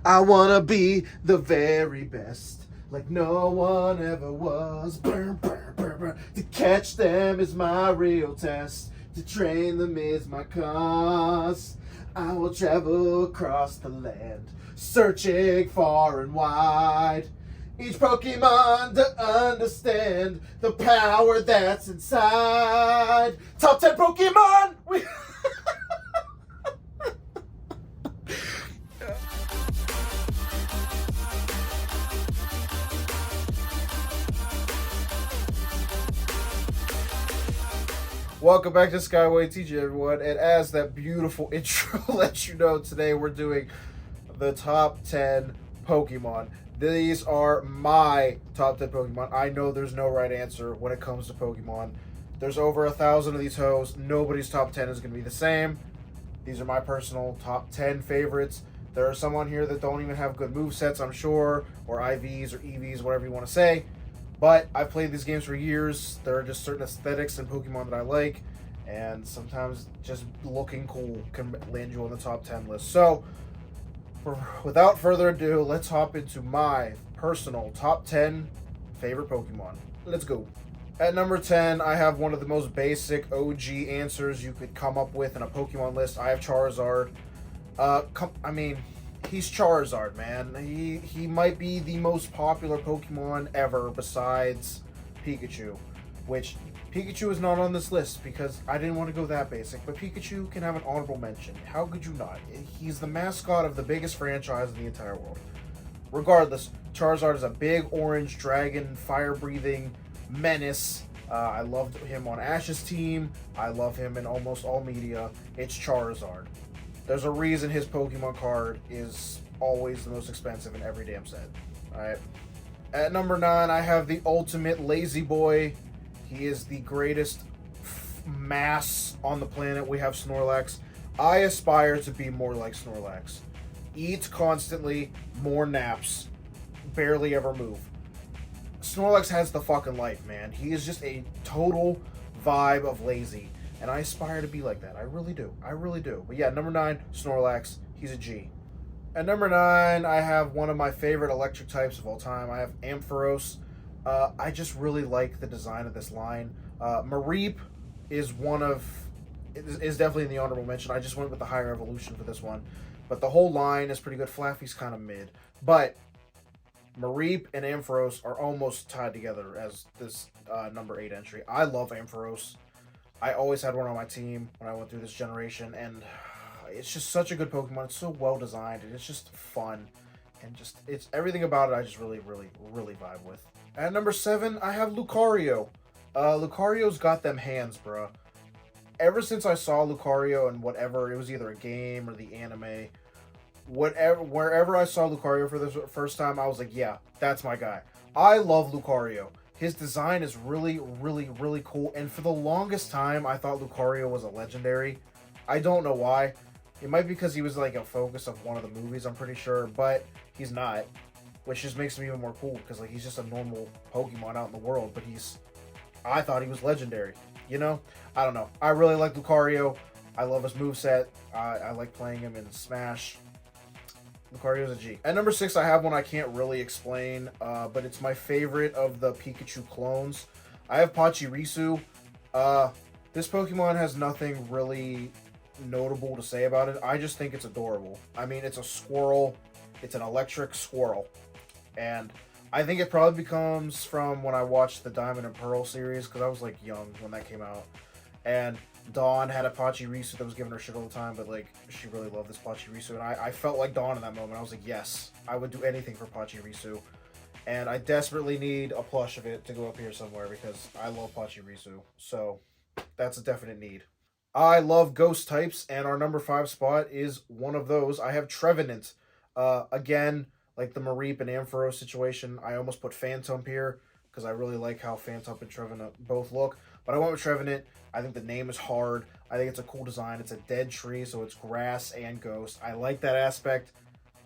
I wanna be the very best, like no one ever was. Burn, burn, burn, burn. To catch them is my real test. To train them is my cause. I will travel across the land, searching far and wide. Each Pokemon to understand the power that's inside. Top 10 Pokemon! Welcome back to SkywayTj, everyone. And as that beautiful intro lets you know, today we're doing the top 10 Pokemon. These are my top 10 Pokemon. I know there's no right answer when it comes to Pokemon. There's over 1,000 of these hoes. Nobody's top 10 is going to be the same. These are my personal top 10 favorites. There are some on here that don't even have good movesets, I'm sure, or IVs or EVs, whatever you want to say. But I've played these games for years. There are just certain aesthetics in Pokemon that I like, and sometimes just looking cool can land you on the top 10 list. So, without further ado, let's hop into my personal top 10 favorite Pokemon. Let's go. At number 10, I have one of the most basic OG answers you could come up with in a Pokemon list. I have Charizard. He's Charizard, man. He might be the most popular Pokemon ever besides Pikachu, which Pikachu is not on this list because I didn't want to go that basic, but Pikachu can have an honorable mention. How could you not? He's the mascot of the biggest franchise in the entire world. Regardless, Charizard is a big orange dragon, fire-breathing menace. I loved him on Ash's team. I love him in almost all media. It's Charizard. There's a reason his Pokemon card is always the most expensive in every damn set. Alright. At number 9, I have the ultimate lazy boy. He is the greatest mass on the planet. We have Snorlax. I aspire to be more like Snorlax. Eat constantly, more naps, barely ever move. Snorlax has the fucking life, man. He is just a total vibe of lazy. And I aspire to be like that. I really do. I really do. But yeah, number 9, Snorlax. He's a G. At number 9, I have one of my favorite electric types of all time. I have Ampharos. I just really like the design of this line. Mareep is definitely in the honorable mention. I just went with the higher evolution for this one. But the whole line is pretty good. Flaffy's kind of mid. But Mareep and Ampharos are almost tied together as this number 8 entry. I love Ampharos. I always had one on my team when I went through this generation, and it's just such a good Pokemon. It's so well designed, and it's just fun, and it's everything about it I just really, really, really vibe with. At number 7, I have Lucario. Lucario's got them hands, bruh. Ever since I saw Lucario in whatever, it was either a game or the anime, wherever I saw Lucario for the first time, I was like, yeah, that's my guy. I love Lucario. His design is really, really, really cool. And for the longest time, I thought Lucario was a legendary. I don't know why. It might be because he was like a focus of one of the movies, I'm pretty sure. But he's not. Which just makes him even more cool. Because like he's just a normal Pokemon out in the world. But I thought he was legendary. You know? I don't know. I really like Lucario. I love his moveset. I like playing him in Smash. Lucario's a G. At number 6, I have one I can't really explain, but it's my favorite of the Pikachu clones. I have Pachirisu. This Pokemon has nothing really notable to say about it. I just think it's adorable. I mean, it's a squirrel. It's an electric squirrel. And I think it probably comes from when I watched the Diamond and Pearl series, because I was, like, young when that came out. And Dawn had a Pachirisu that was giving her shit all the time, but like she really loved this Pachirisu, and I felt like Dawn in that moment. I was like, yes, I would do anything for Pachirisu, and I desperately need a plush of it to go up here somewhere because I love Pachirisu, so that's a definite need. I love ghost types, and our number 5 spot is one of those. I have Trevenant. Again, like the Mareep and Ampharos situation, I almost put Phantom here because I really like how Phantom and Trevenant both look. But I went with Trevenant. I think the name is hard. I think it's a cool design. It's a dead tree, so it's grass and ghost. I like that aspect.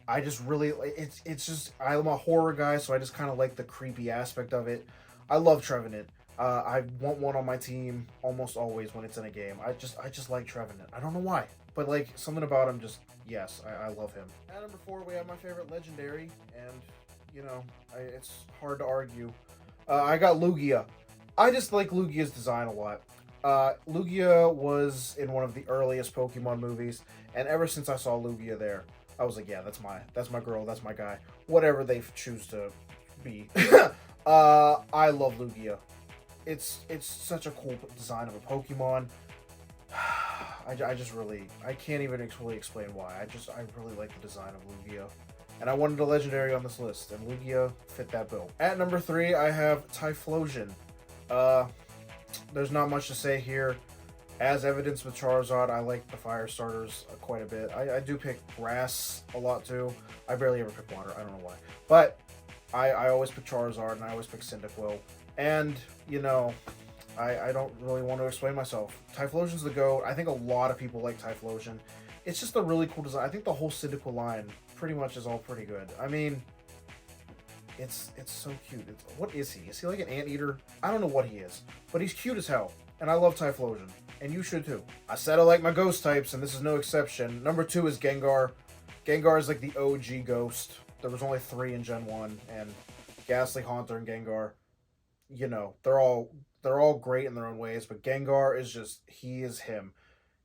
I just really, it's just, I'm a horror guy, so I just kind of like the creepy aspect of it. I love Trevenant. I want one on my team almost always when it's in a game. I just like Trevenant. I don't know why. but like something about him just, yes, I love him. At number 4, we have my favorite legendary, and you know, it's hard to argue. I got Lugia. I just like Lugia's design a lot. Lugia was in one of the earliest Pokemon movies, and ever since I saw Lugia there, I was like, yeah, that's my girl, that's my guy. Whatever they choose to be. I love Lugia. It's such a cool design of a Pokemon. I just really, I can't even really explain why. I really like the design of Lugia. And I wanted a legendary on this list, and Lugia fit that bill. At number 3, I have Typhlosion. There's not much to say here. As evidenced with Charizard, I like the fire starters quite a bit. I do pick grass a lot too. I barely ever pick water. I don't know why. But I always pick Charizard, and I always pick Cyndaquil. And, you know, I don't really want to explain myself. Typhlosion's the GOAT. I think a lot of people like Typhlosion. It's just a really cool design. I think the whole Cyndaquil line pretty much is all pretty good. I mean, it's so cute. What is he? Is he like an anteater? I don't know what he is, but he's cute as hell. And I love Typhlosion, and you should too. I said I like my ghost types, and this is no exception. Number 2 is Gengar. Gengar is like the OG ghost. There was only 3 in Gen 1, and Ghastly, Haunter, and Gengar, you know, they're all great in their own ways, but Gengar is just, he is him.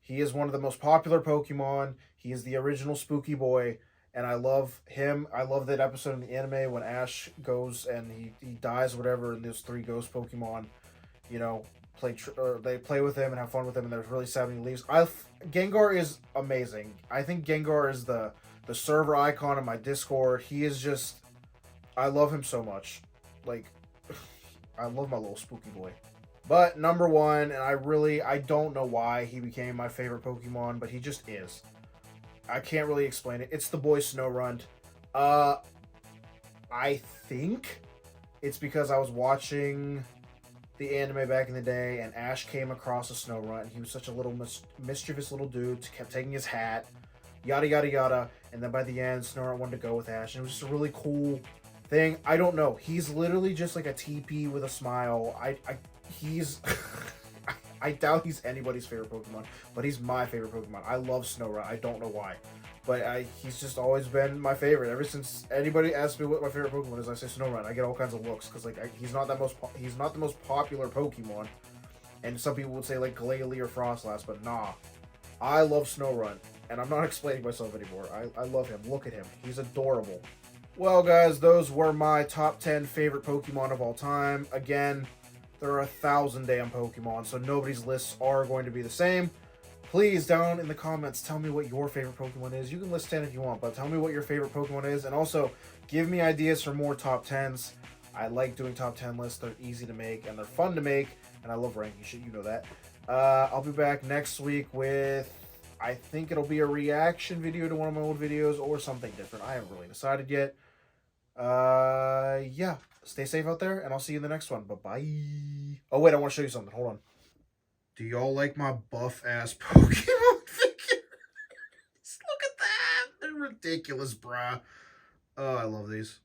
He is one of the most popular Pokemon. He is the original Spooky Boy, and I love him. I love that episode in the anime when Ash goes and he dies, whatever, and those 3 ghost Pokemon, you know, they play with him and have fun with him, and they're really sad when he leaves. Gengar is amazing. I think Gengar is the server icon in my Discord. He is just, I love him so much. Like, I love my little Spooky Boy. But number 1, and I don't know why he became my favorite Pokemon, but he just is. I can't really explain it. It's the boy Snorunt. I think it's because I was watching the anime back in the day, and Ash came across a Snorunt, and he was such a little mischievous little dude, kept taking his hat, yada yada yada, and then by the end, Snorunt wanted to go with Ash, and it was just a really cool thing. I don't know. He's literally just like a TP with a smile. He's I doubt he's anybody's favorite Pokemon, but he's my favorite Pokemon. I love Snorunt. I don't know why, but he's just always been my favorite. Ever since anybody asks me what my favorite Pokemon is, I say Snorunt. I get all kinds of looks because like he's not the most popular Pokemon, and some people would say like Glalie or Frostlass, but nah, I love Snorunt, and I'm not explaining myself anymore. I love him. Look at him. He's adorable. Well, guys, those were my top 10 favorite Pokemon of all time. Again, there are 1,000 damn Pokemon, so nobody's lists are going to be the same. Please, down in the comments, tell me what your favorite Pokemon is. You can list 10 if you want, but tell me what your favorite Pokemon is. And also, give me ideas for more top 10s. I like doing top 10 lists. They're easy to make, and they're fun to make. And I love ranking shit, you know that. I'll be back next week with, I think it'll be a reaction video to one of my old videos or something different. I haven't really decided yet. Yeah. Stay safe out there, and I'll see you in the next one. Bye-bye. Oh, wait, I want to show you something. Hold on. Do y'all like my buff-ass Pokemon figures? Look at that. They're ridiculous, bruh. Oh, I love these.